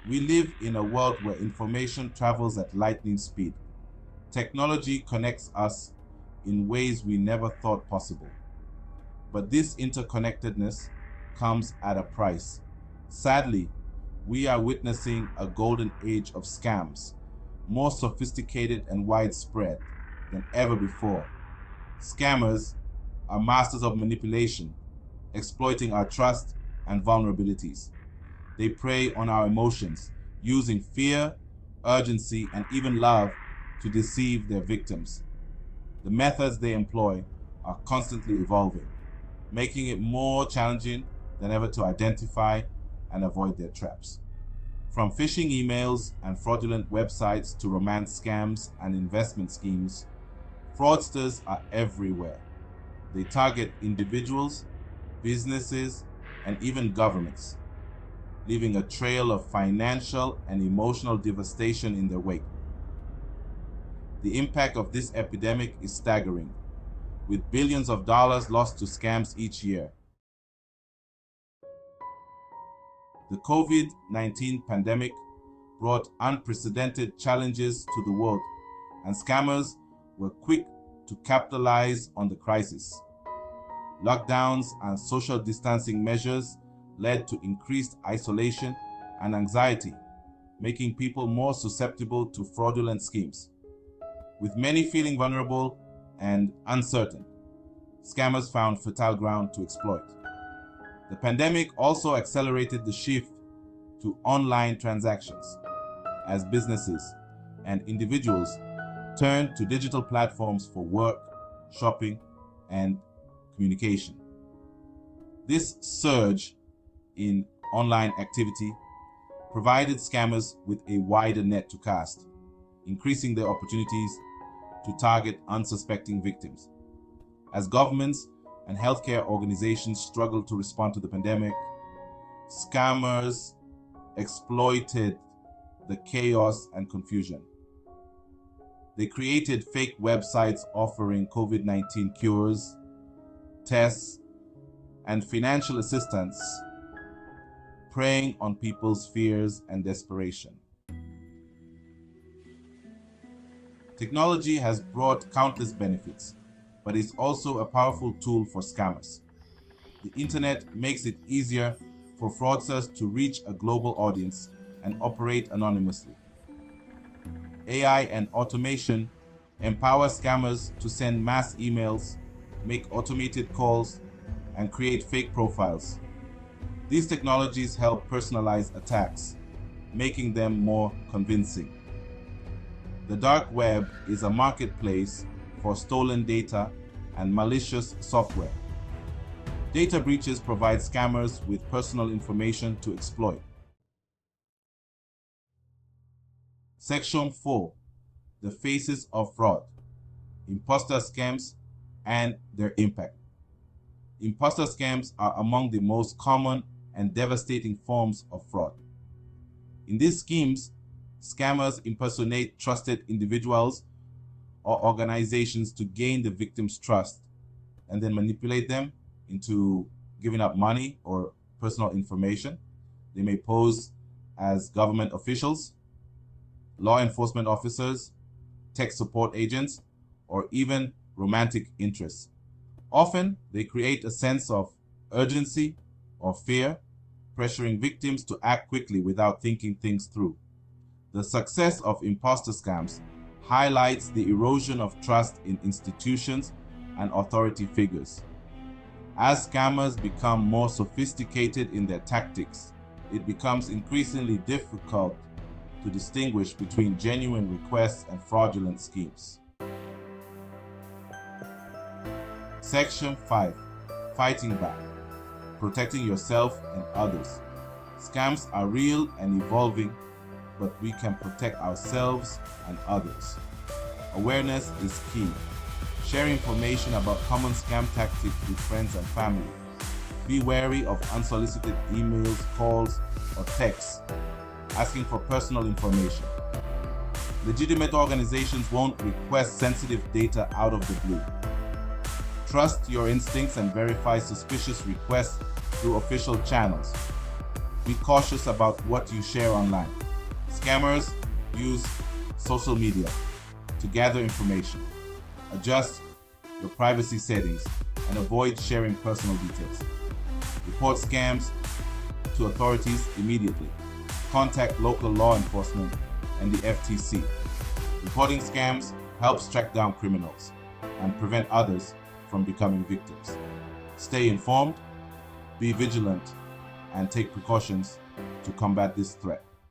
We live in a world where information travels at lightning speed. Technology connects us in ways we never thought possible. But this interconnectedness comes at a price. Sadly, we are witnessing a golden age of scams, more sophisticated and widespread than ever before. Scammers are masters of manipulation, exploiting our trust and vulnerabilities. They prey on our emotions, using fear, urgency, and even love to deceive their victims. The methods they employ are constantly evolving, making it more challenging than ever to identify and avoid their traps. From phishing emails and fraudulent websites to romance scams and investment schemes, fraudsters are everywhere. They target individuals, businesses, and even governments, leaving a trail of financial and emotional devastation in their wake. The impact of this epidemic is staggering, with billions of dollars lost to scams each year. The COVID-19 pandemic brought unprecedented challenges to the world, and scammers were quick to capitalize on the crisis. Lockdowns and social distancing measures led to increased isolation and anxiety, making people more susceptible to fraudulent schemes. With many feeling vulnerable and uncertain, scammers found fertile ground to exploit. The pandemic also accelerated the shift to online transactions as businesses and individuals turned to digital platforms for work, shopping, and communication. This surge in online activity provided scammers with a wider net to cast, increasing their opportunities to target unsuspecting victims. As governments and healthcare organizations struggled to respond to the pandemic, scammers exploited the chaos and confusion. They created fake websites offering COVID-19 cures, tests, and financial assistance, preying on people's fears and desperation. Technology has brought countless benefits, but it's also a powerful tool for scammers. The internet makes it easier for fraudsters to reach a global audience and operate anonymously. AI and automation empower scammers to send mass emails, make automated calls, and create fake profiles. These technologies help personalize attacks, making them more convincing. The dark web is a marketplace for stolen data and malicious software. Data breaches provide scammers with personal information to exploit. Section 4. The Faces of Fraud, Imposter Scams and Their Impact. Imposter scams are among the most common and devastating forms of fraud. In these schemes, scammers impersonate trusted individuals or organizations to gain the victim's trust and then manipulate them into giving up money or personal information. They may pose as government officials, law enforcement officers, tech support agents, or even romantic interests. Often, they create a sense of urgency or fear, pressuring victims to act quickly without thinking things through. The success of imposter scams highlights the erosion of trust in institutions and authority figures. As scammers become more sophisticated in their tactics, it becomes increasingly difficult to distinguish between genuine requests and fraudulent schemes. Section 5. Fighting Back, Protecting Yourself and Others. Scams are real and evolving, but we can protect ourselves and others. Awareness is key. Share information about common scam tactics with friends and family. Be wary of unsolicited emails, calls, or texts asking for personal information. Legitimate organizations won't request sensitive data out of the blue. Trust your instincts and verify suspicious requests through official channels. Be cautious about what you share online. Scammers use social media to gather information. Adjust your privacy settings and avoid sharing personal details. Report scams to authorities immediately. Contact local law enforcement and the FTC. Reporting scams helps track down criminals and prevent others from becoming victims. Stay informed, be vigilant, and take precautions to combat this threat.